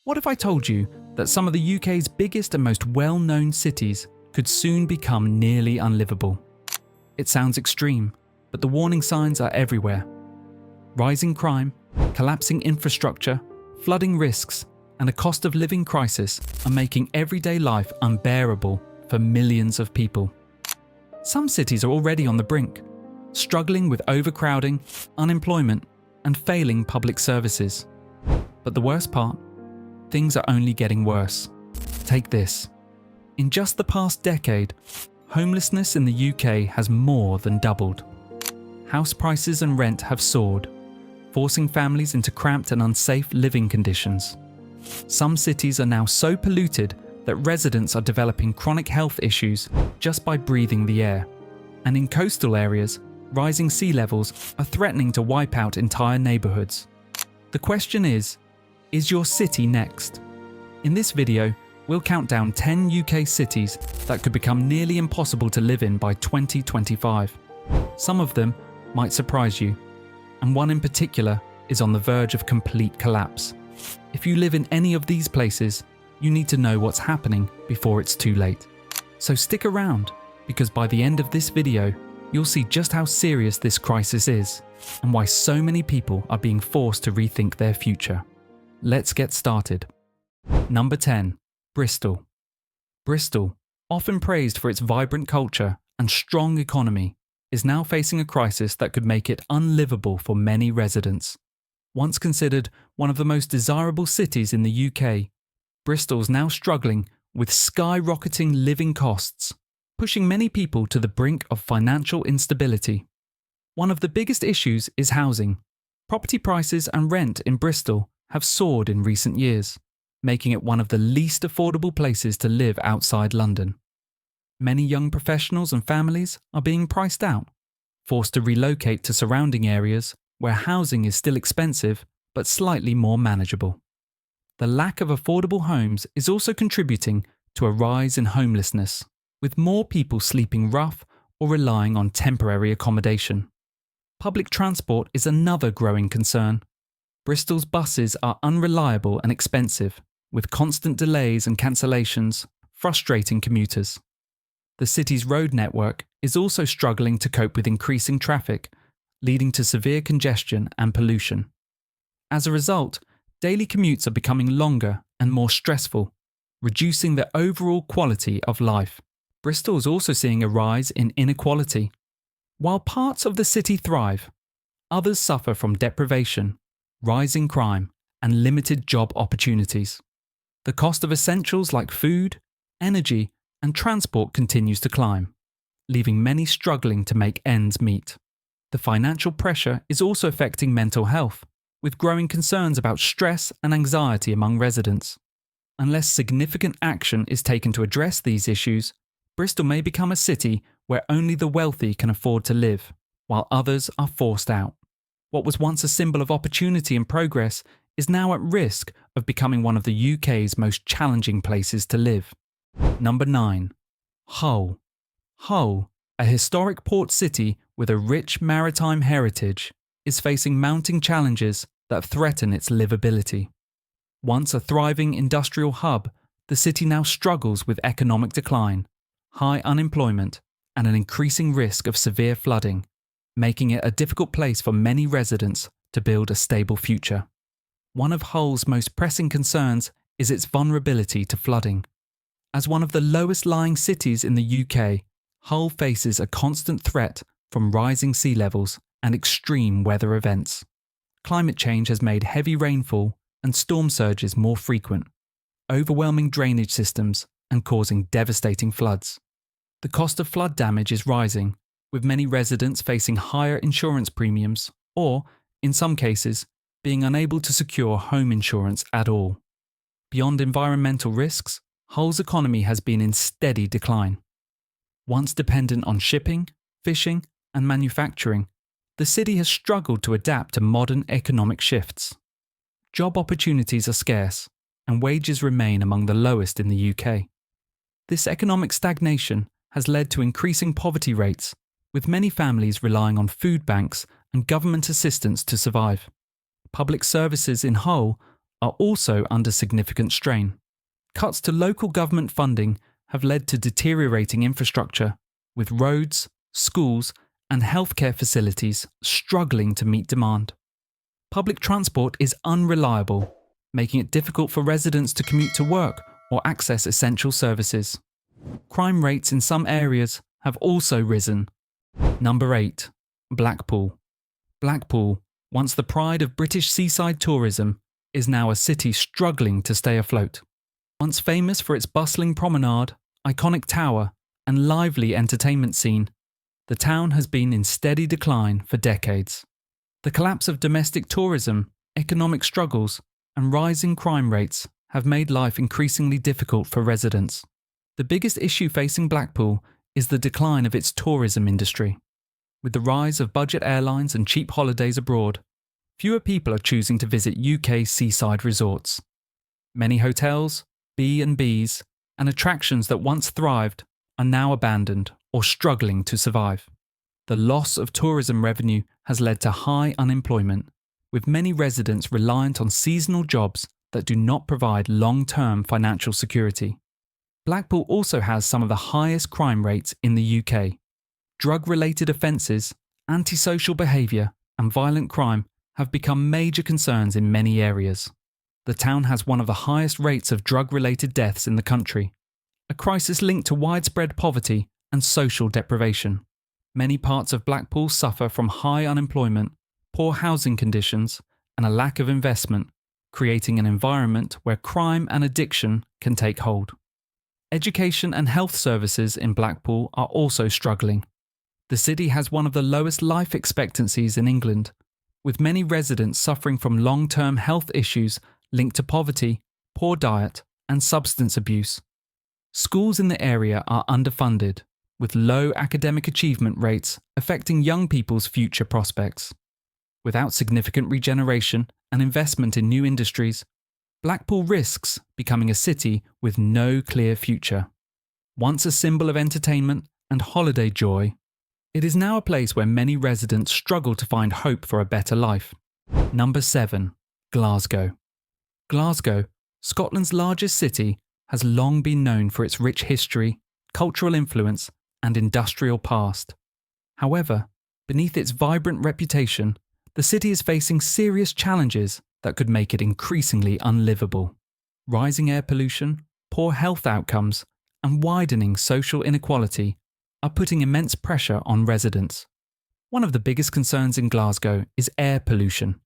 What if I told you that some of the UK's biggest and most well-known cities could soon become nearly unlivable? It sounds extreme, but the warning signs are everywhere. Rising crime, collapsing infrastructure, flooding risks, and a cost of living crisis are making everyday life unbearable for millions of people. Some cities are already on the brink, struggling with overcrowding, unemployment, and failing public services. But the worst part? Things are only getting worse. Take this. In just the past decade, homelessness in the UK has more than doubled. House prices and rent have soared, forcing families into cramped and unsafe living conditions. Some cities are now so polluted that residents are developing chronic health issues just by breathing the air. And in coastal areas, rising sea levels are threatening to wipe out entire neighbourhoods. The question is your city next? In this video, we'll count down 10 UK cities that could become nearly impossible to live in by 2025. Some of them might surprise you, and one in particular is on the verge of complete collapse. If you live in any of these places, you need to know what's happening before it's too late. So stick around, because by the end of this video, you'll see just how serious this crisis is and why so many people are being forced to rethink their future. Let's get started. Number 10. Bristol. Bristol, often praised for its vibrant culture and strong economy, is now facing a crisis that could make it unlivable for many residents. Once considered one of the most desirable cities in the UK, Bristol's now struggling with skyrocketing living costs, pushing many people to the brink of financial instability. One of the biggest issues is housing. Property prices and rent in Bristol have soared in recent years, making it one of the least affordable places to live outside London. Many young professionals and families are being priced out, forced to relocate to surrounding areas where housing is still expensive but slightly more manageable. The lack of affordable homes is also contributing to a rise in homelessness, with more people sleeping rough or relying on temporary accommodation. Public transport is another growing concern. Bristol's buses are unreliable and expensive, with constant delays and cancellations, frustrating commuters. The city's road network is also struggling to cope with increasing traffic, leading to severe congestion and pollution. As a result, daily commutes are becoming longer and more stressful, reducing the overall quality of life. Bristol is also seeing a rise in inequality. While parts of the city thrive, others suffer from deprivation, rising crime, and limited job opportunities. The cost of essentials like food, energy, and transport continues to climb, leaving many struggling to make ends meet. The financial pressure is also affecting mental health, with growing concerns about stress and anxiety among residents. Unless significant action is taken to address these issues, Bristol may become a city where only the wealthy can afford to live, while others are forced out. What was once a symbol of opportunity and progress is now at risk of becoming one of the UK's most challenging places to live. Number 9. Hull. Hull, a historic port city with a rich maritime heritage, is facing mounting challenges that threaten its livability. Once a thriving industrial hub, the city now struggles with economic decline, high unemployment, and an increasing risk of severe flooding, making it a difficult place for many residents to build a stable future. One of Hull's most pressing concerns is its vulnerability to flooding. As one of the lowest-lying cities in the UK, Hull faces a constant threat from rising sea levels and extreme weather events. Climate change has made heavy rainfall and storm surges more frequent, overwhelming drainage systems and causing devastating floods. The cost of flood damage is rising, with many residents facing higher insurance premiums or, in some cases, being unable to secure home insurance at all. Beyond environmental risks, Hull's economy has been in steady decline. Once dependent on shipping, fishing, and manufacturing, the city has struggled to adapt to modern economic shifts. Job opportunities are scarce, and wages remain among the lowest in the UK. This economic stagnation has led to increasing poverty rates, with many families relying on food banks and government assistance to survive. Public services in Hull are also under significant strain. Cuts to local government funding have led to deteriorating infrastructure, with roads, schools, and healthcare facilities struggling to meet demand. Public transport is unreliable, making it difficult for residents to commute to work or access essential services. Crime rates in some areas have also risen. Number 8. Blackpool. Blackpool, once the pride of British seaside tourism, is now a city struggling to stay afloat. Once famous for its bustling promenade, iconic tower, and lively entertainment scene, the town has been in steady decline for decades. The collapse of domestic tourism, economic struggles, and rising crime rates have made life increasingly difficult for residents. The biggest issue facing Blackpool is the decline of its tourism industry. With the rise of budget airlines and cheap holidays abroad, fewer people are choosing to visit UK seaside resorts. Many hotels, B&Bs, and attractions that once thrived are now abandoned or struggling to survive. The loss of tourism revenue has led to high unemployment, with many residents reliant on seasonal jobs that do not provide long-term financial security. Blackpool also has some of the highest crime rates in the UK. Drug-related offences, antisocial behaviour, and violent crime have become major concerns in many areas. The town has one of the highest rates of drug-related deaths in the country, a crisis linked to widespread poverty and social deprivation. Many parts of Blackpool suffer from high unemployment, poor housing conditions, and a lack of investment, creating an environment where crime and addiction can take hold. Education and health services in Blackpool are also struggling. The city has one of the lowest life expectancies in England, with many residents suffering from long-term health issues linked to poverty, poor diet, and substance abuse. Schools in the area are underfunded, with low academic achievement rates affecting young people's future prospects. Without significant regeneration and investment in new industries, Blackpool risks becoming a city with no clear future. Once a symbol of entertainment and holiday joy, it is now a place where many residents struggle to find hope for a better life. Number 7. Glasgow. Glasgow, Scotland's largest city, has long been known for its rich history, cultural influence, and industrial past. However, beneath its vibrant reputation, the city is facing serious challenges that could make it increasingly unlivable. Rising air pollution, poor health outcomes, and widening social inequality are putting immense pressure on residents. One of the biggest concerns in Glasgow is air pollution.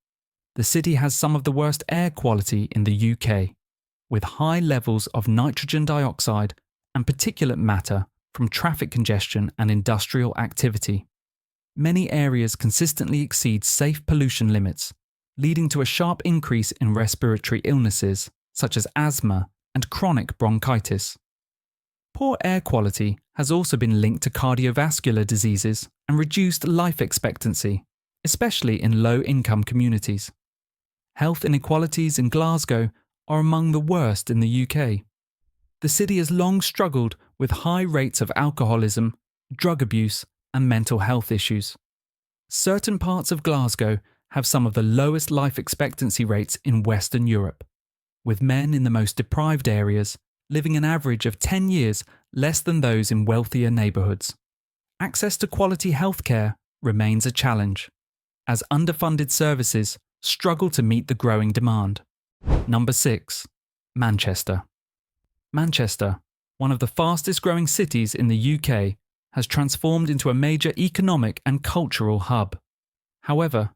The city has some of the worst air quality in the UK, with high levels of nitrogen dioxide and particulate matter from traffic congestion and industrial activity. Many areas consistently exceed safe pollution limits, leading to a sharp increase in respiratory illnesses such as asthma and chronic bronchitis. Poor air quality has also been linked to cardiovascular diseases and reduced life expectancy, especially in low-income communities. Health inequalities in Glasgow are among the worst in the UK. The city has long struggled with high rates of alcoholism, drug abuse, and mental health issues. Certain parts of Glasgow have some of the lowest life expectancy rates in Western Europe, with men in the most deprived areas living an average of 10 years less than those in wealthier neighbourhoods. Access to quality healthcare remains a challenge, as underfunded services struggle to meet the growing demand. Number 6. Manchester. Manchester, one of the fastest growing cities in the UK, has transformed into a major economic and cultural hub. However,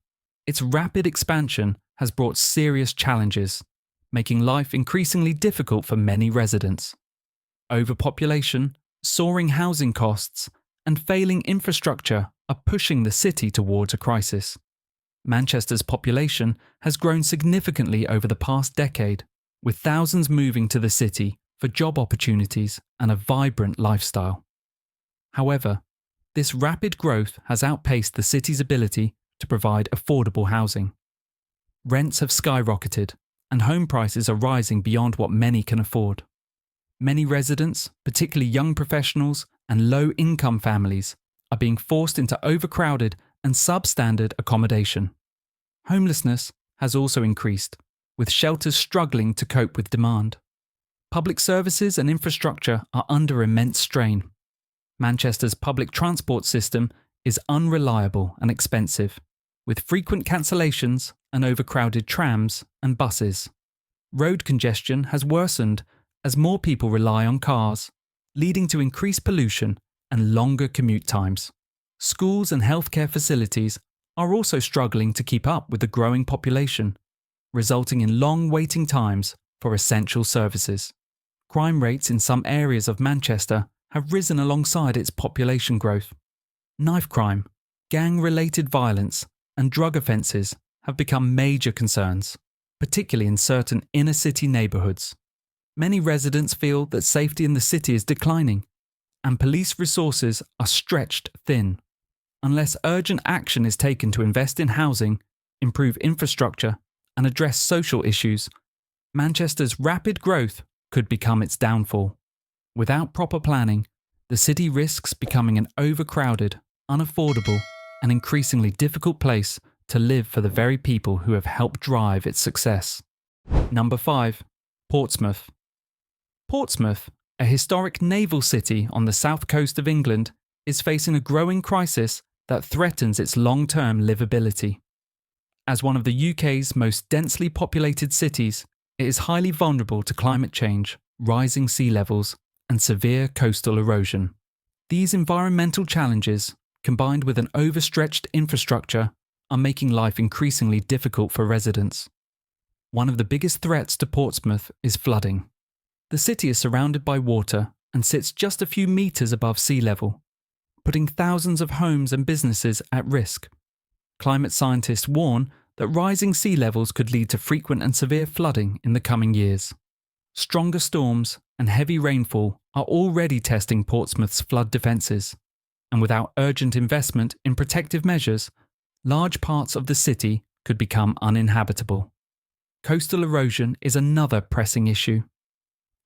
its rapid expansion has brought serious challenges, making life increasingly difficult for many residents. Overpopulation, soaring housing costs, and failing infrastructure are pushing the city towards a crisis. Manchester's population has grown significantly over the past decade, with thousands moving to the city for job opportunities and a vibrant lifestyle. However, this rapid growth has outpaced the city's ability to provide affordable housing. Rents have skyrocketed, and home prices are rising beyond what many can afford. Many residents, particularly young professionals and low-income families, are being forced into overcrowded and substandard accommodation. Homelessness has also increased, with shelters struggling to cope with demand. Public services and infrastructure are under immense strain. Manchester's public transport system is unreliable and expensive, with frequent cancellations and overcrowded trams and buses. Road congestion has worsened as more people rely on cars, leading to increased pollution and longer commute times. Schools and healthcare facilities are also struggling to keep up with the growing population, resulting in long waiting times for essential services. Crime rates in some areas of Manchester have risen alongside its population growth. Knife crime, gang-related violence, and drug offences have become major concerns, particularly in certain inner-city neighbourhoods. Many residents feel that safety in the city is declining, and police resources are stretched thin. Unless urgent action is taken to invest in housing, improve infrastructure, and address social issues, Manchester's rapid growth could become its downfall. Without proper planning, the city risks becoming an overcrowded, unaffordable, and increasingly difficult place to live for the very people who have helped drive its success. Number 5. Portsmouth. Portsmouth, a historic naval city on the south coast of England, is facing a growing crisis that threatens its long-term livability. As one of the UK's most densely populated cities, it is highly vulnerable to climate change, rising sea levels, and severe coastal erosion. These environmental challenges, combined with an overstretched infrastructure, are making life increasingly difficult for residents. One of the biggest threats to Portsmouth is flooding. The city is surrounded by water and sits just a few metres above sea level, putting thousands of homes and businesses at risk. Climate scientists warn that rising sea levels could lead to frequent and severe flooding in the coming years. Stronger storms and heavy rainfall are already testing Portsmouth's flood defences, and without urgent investment in protective measures, large parts of the city could become uninhabitable. Coastal erosion is another pressing issue.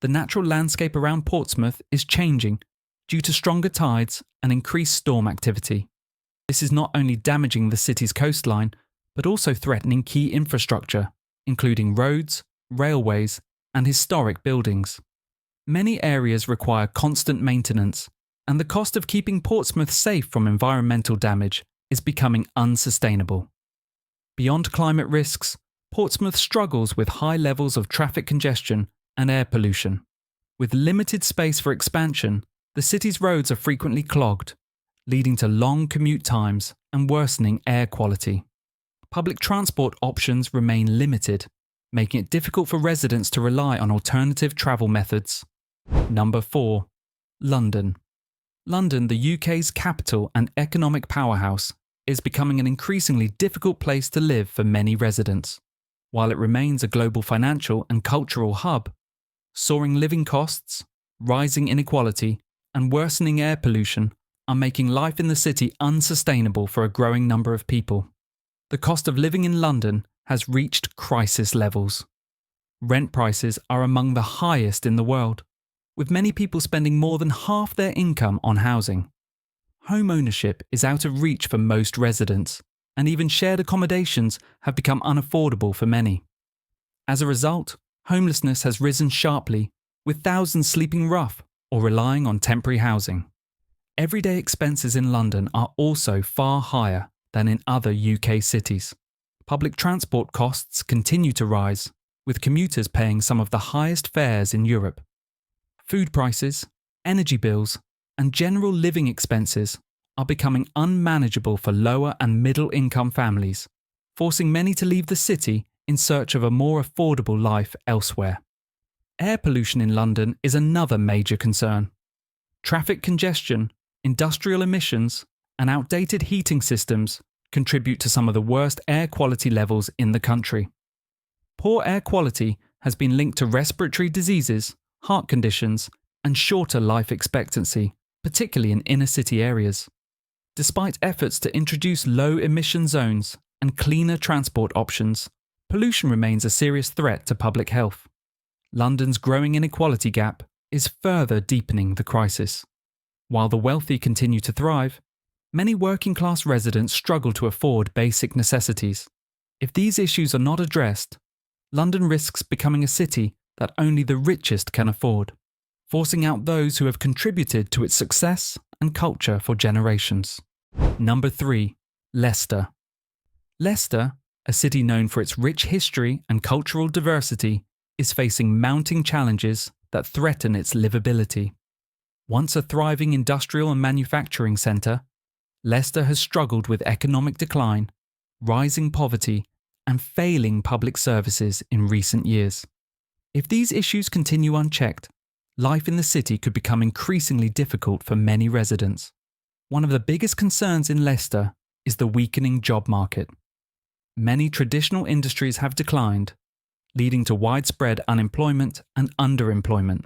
The natural landscape around Portsmouth is changing due to stronger tides and increased storm activity. This is not only damaging the city's coastline, but also threatening key infrastructure, including roads, railways, and historic buildings. Many areas require constant maintenance, and the cost of keeping Portsmouth safe from environmental damage is becoming unsustainable. Beyond climate risks, Portsmouth struggles with high levels of traffic congestion and air pollution. With limited space for expansion, the city's roads are frequently clogged, leading to long commute times and worsening air quality. Public transport options remain limited, making it difficult for residents to rely on alternative travel methods. Number 4. London. London, the UK's capital and economic powerhouse, is becoming an increasingly difficult place to live for many residents. While it remains a global financial and cultural hub, soaring living costs, rising inequality, and worsening air pollution are making life in the city unsustainable for a growing number of people. The cost of living in London has reached crisis levels. Rent prices are among the highest in the world, with many people spending more than half their income on housing. Home ownership is out of reach for most residents, and even shared accommodations have become unaffordable for many. As a result, homelessness has risen sharply, with thousands sleeping rough or relying on temporary housing. Everyday expenses in London are also far higher than in other UK cities. Public transport costs continue to rise, with commuters paying some of the highest fares in Europe. Food prices, energy bills, and general living expenses are becoming unmanageable for lower and middle-income families, forcing many to leave the city in search of a more affordable life elsewhere. Air pollution in London is another major concern. Traffic congestion, industrial emissions, and outdated heating systems contribute to some of the worst air quality levels in the country. Poor air quality has been linked to respiratory diseases, heart conditions, and shorter life expectancy, particularly in inner-city areas. Despite efforts to introduce low-emission zones and cleaner transport options, pollution remains a serious threat to public health. London's growing inequality gap is further deepening the crisis. While the wealthy continue to thrive, many working-class residents struggle to afford basic necessities. If these issues are not addressed, London risks becoming a city that only the richest can afford, forcing out those who have contributed to its success and culture for generations. Number 3. Leicester. Leicester, a city known for its rich history and cultural diversity, is facing mounting challenges that threaten its livability. Once a thriving industrial and manufacturing centre, Leicester has struggled with economic decline, rising poverty, and failing public services in recent years. If these issues continue unchecked, life in the city could become increasingly difficult for many residents. One of the biggest concerns in Leicester is the weakening job market. Many traditional industries have declined, leading to widespread unemployment and underemployment.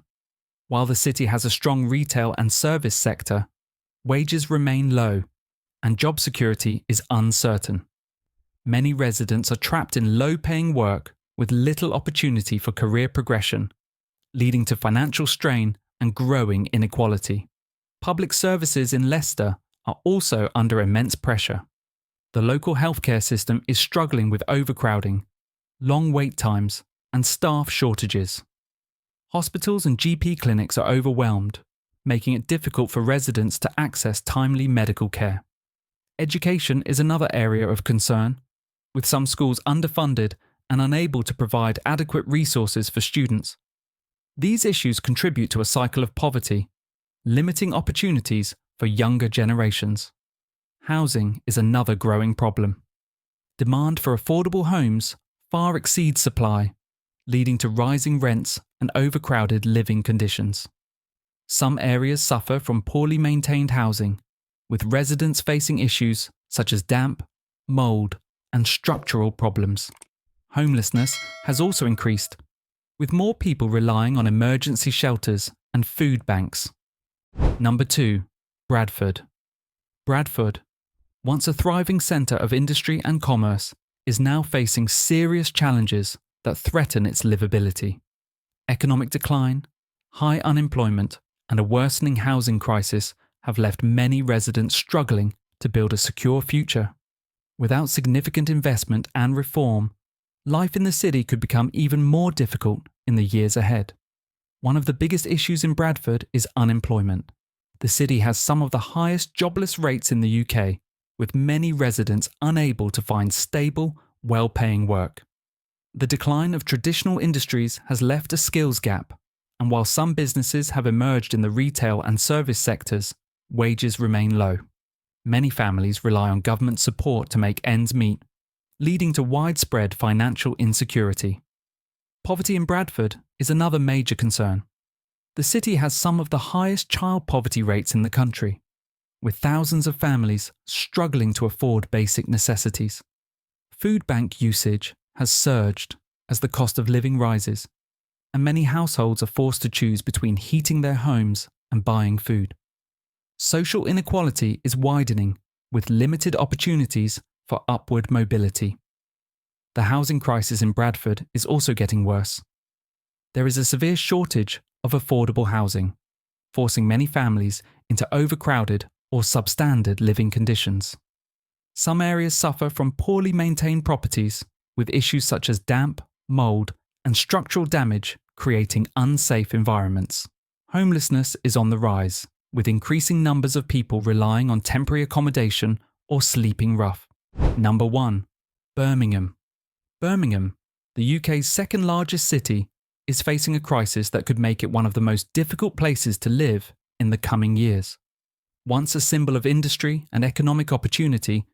While the city has a strong retail and service sector, wages remain low and job security is uncertain. Many residents are trapped in low-paying work with little opportunity for career progression, leading to financial strain and growing inequality. Public services in Leicester are also under immense pressure. The local healthcare system is struggling with overcrowding, long wait times, and staff shortages. Hospitals and GP clinics are overwhelmed, making it difficult for residents to access timely medical care. Education is another area of concern, with some schools underfunded and unable to provide adequate resources for students. These issues contribute to a cycle of poverty, limiting opportunities for younger generations. Housing is another growing problem. Demand for affordable homes far exceeds supply, leading to rising rents and overcrowded living conditions. Some areas suffer from poorly maintained housing, with residents facing issues such as damp, mould, and structural problems. Homelessness has also increased, with more people relying on emergency shelters and food banks. Number 2. Bradford. Bradford, once a thriving centre of industry and commerce, is now facing serious challenges that threaten its livability. Economic decline, high unemployment, and a worsening housing crisis have left many residents struggling to build a secure future. Without significant investment and reform, life in the city could become even more difficult in the years ahead. One of the biggest issues in Bradford is unemployment. The city has some of the highest jobless rates in the UK, with many residents unable to find stable, well-paying work. The decline of traditional industries has left a skills gap, and while some businesses have emerged in the retail and service sectors, wages remain low. Many families rely on government support to make ends meet, leading to widespread financial insecurity. Poverty in Bradford is another major concern. The city has some of the highest child poverty rates in the country, with thousands of families struggling to afford basic necessities. Food bank usage has surged as the cost of living rises, and many households are forced to choose between heating their homes and buying food. Social inequality is widening, with limited opportunities for upward mobility. The housing crisis in Bradford is also getting worse. There is a severe shortage of affordable housing, forcing many families into overcrowded or substandard living conditions. Some areas suffer from poorly maintained properties, with issues such as damp, mould, and structural damage creating unsafe environments. Homelessness is on the rise, with increasing numbers of people relying on temporary accommodation or sleeping rough. Number 1. Birmingham. Birmingham, the UK's second largest city, is facing a crisis that could make it one of the most difficult places to live in the coming years. Once a symbol of industry and economic opportunity,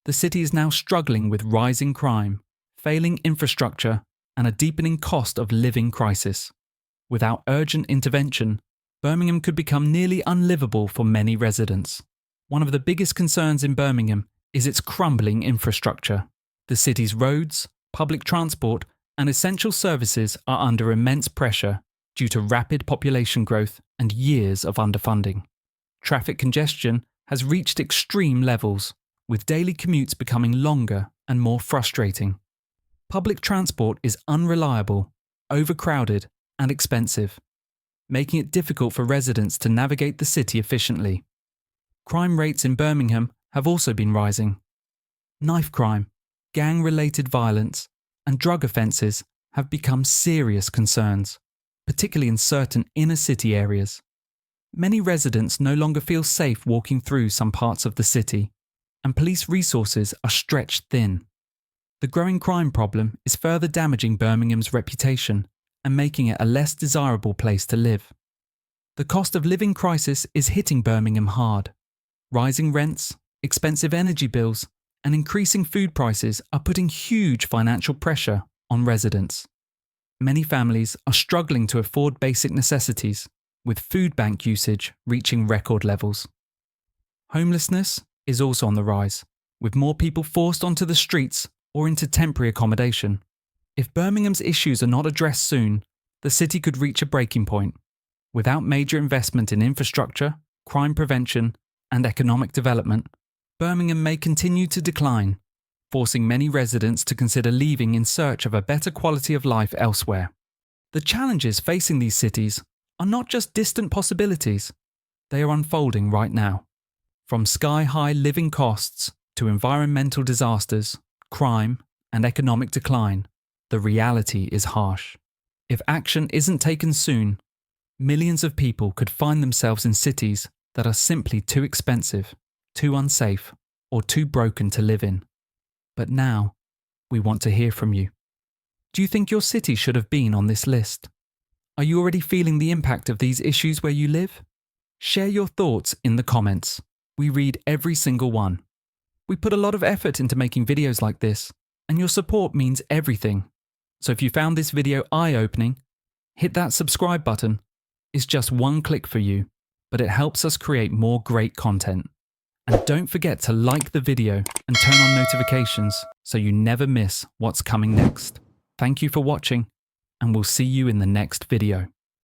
the city is now struggling with rising crime, failing infrastructure, and a deepening cost of living crisis. Without urgent intervention, Birmingham could become nearly unlivable for many residents. One of the biggest concerns in Birmingham is its crumbling infrastructure. The city's roads, public transport, and essential services are under immense pressure due to rapid population growth and years of underfunding. Traffic congestion has reached extreme levels, with daily commutes becoming longer and more frustrating. Public transport is unreliable, overcrowded, and expensive, making it difficult for residents to navigate the city efficiently. Crime rates in Birmingham have also been rising. Knife crime, gang-related violence, and drug offences have become serious concerns, particularly in certain inner city areas. Many residents no longer feel safe walking through some parts of the city, and police resources are stretched thin. The growing crime problem is further damaging Birmingham's reputation and making it a less desirable place to live. The cost of living crisis is hitting Birmingham hard. Rising rents, expensive energy bills, and increasing food prices are putting huge financial pressure on residents. Many families are struggling to afford basic necessities, with food bank usage reaching record levels. Homelessness is also on the rise, with more people forced onto the streets or into temporary accommodation. If Birmingham's issues are not addressed soon, the city could reach a breaking point. Without major investment in infrastructure, crime prevention, and economic development, Birmingham may continue to decline, forcing many residents to consider leaving in search of a better quality of life elsewhere. The challenges facing these cities are not just distant possibilities, they are unfolding right now. From sky-high living costs to environmental disasters, crime, and economic decline, the reality is harsh. If action isn't taken soon, millions of people could find themselves in cities that are simply too expensive, too unsafe, or too broken to live in. But now, we want to hear from you. Do you think your city should have been on this list? Are you already feeling the impact of these issues where you live? Share your thoughts in the comments. We read every single one. We put a lot of effort into making videos like this, and your support means everything. So if you found this video eye-opening, hit that subscribe button. It's just one click for you, but it helps us create more great content. And don't forget to like the video and turn on notifications so you never miss what's coming next. Thank you for watching, and we'll see you in the next video.